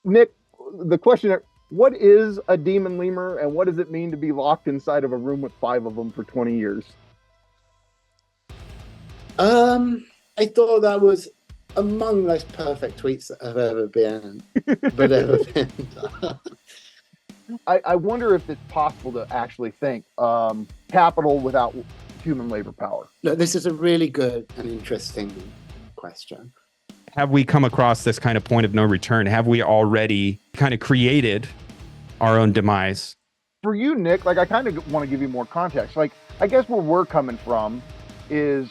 Nick, the question: what is a demon lemur, and what does it mean to be locked inside of a room with 5 of them for 20 years? I thought that was among the most perfect tweets that have ever been, I wonder if it's possible to actually think capital without human labor power. No, this is a really good and interesting question. Have we come across this kind of point of no return? Have we already kind of created our own demise? For you, Nick, like I kind of want to give you more context. Like, I guess where we're coming from is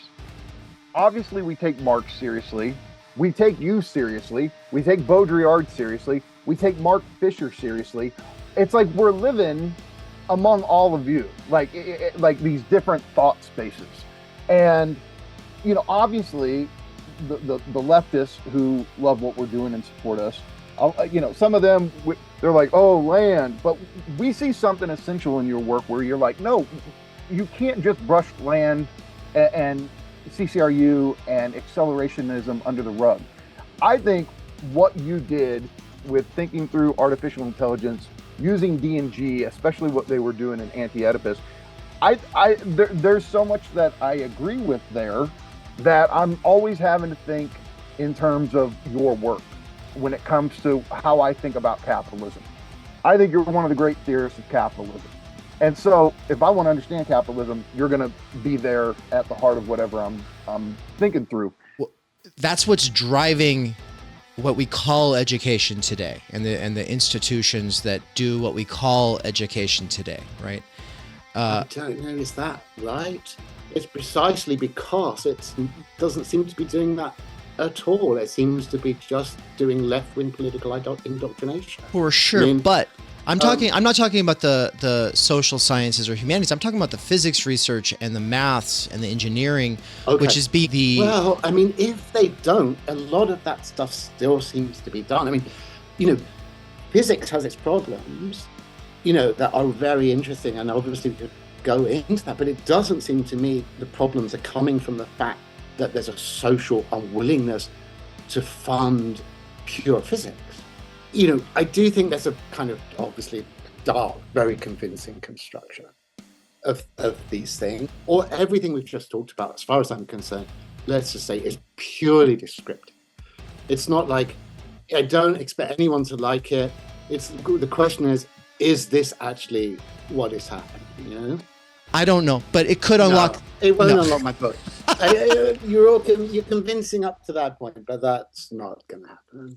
obviously we take Marx seriously. We take you seriously. We take Baudrillard seriously. We take Mark Fisher seriously. It's like we're living among all of you, like these different thought spaces. And, you know, obviously the leftists who love what we're doing and support us, you know, some of them, they're like, oh, land. But we see something essential in your work where you're like, no, you can't just brush land and CCRU and accelerationism under the rug. I think what you did with thinking through artificial intelligence, using D&G, especially what they were doing in Anti-Oedipus, there's so much that I agree with there that I'm always having to think in terms of your work when it comes to how I think about capitalism. I think you're one of the great theorists of capitalism. And so if I want to understand capitalism, you're going to be there at the heart of whatever I'm thinking through. Well, that's what's driving what we call education today, and the institutions that do what we call education today, right? I don't know, is that right? It's precisely because it doesn't seem to be doing that at all. It seems to be just doing left-wing political indoctrination. For sure, I mean, but I'm not talking about the social sciences or humanities. I'm talking about the physics research and the maths and the engineering, which is Well, I mean, if they don't, a lot of that stuff still seems to be done. I mean, you know, physics has its problems, you know, that are very interesting, and obviously we could go into that, but it doesn't seem to me the problems are coming from the fact that there's a social unwillingness to fund pure physics. You know, I do think there's a kind of obviously dark, very convincing construction of these things, or everything we've just talked about, as far as I'm concerned, let's just say is purely descriptive. It's not like, I don't expect anyone to like it. The question is this actually what is happening, you know? I don't know, but it could unlock. No, it won't unlock my book. You're convincing up to that point, but that's not going to happen.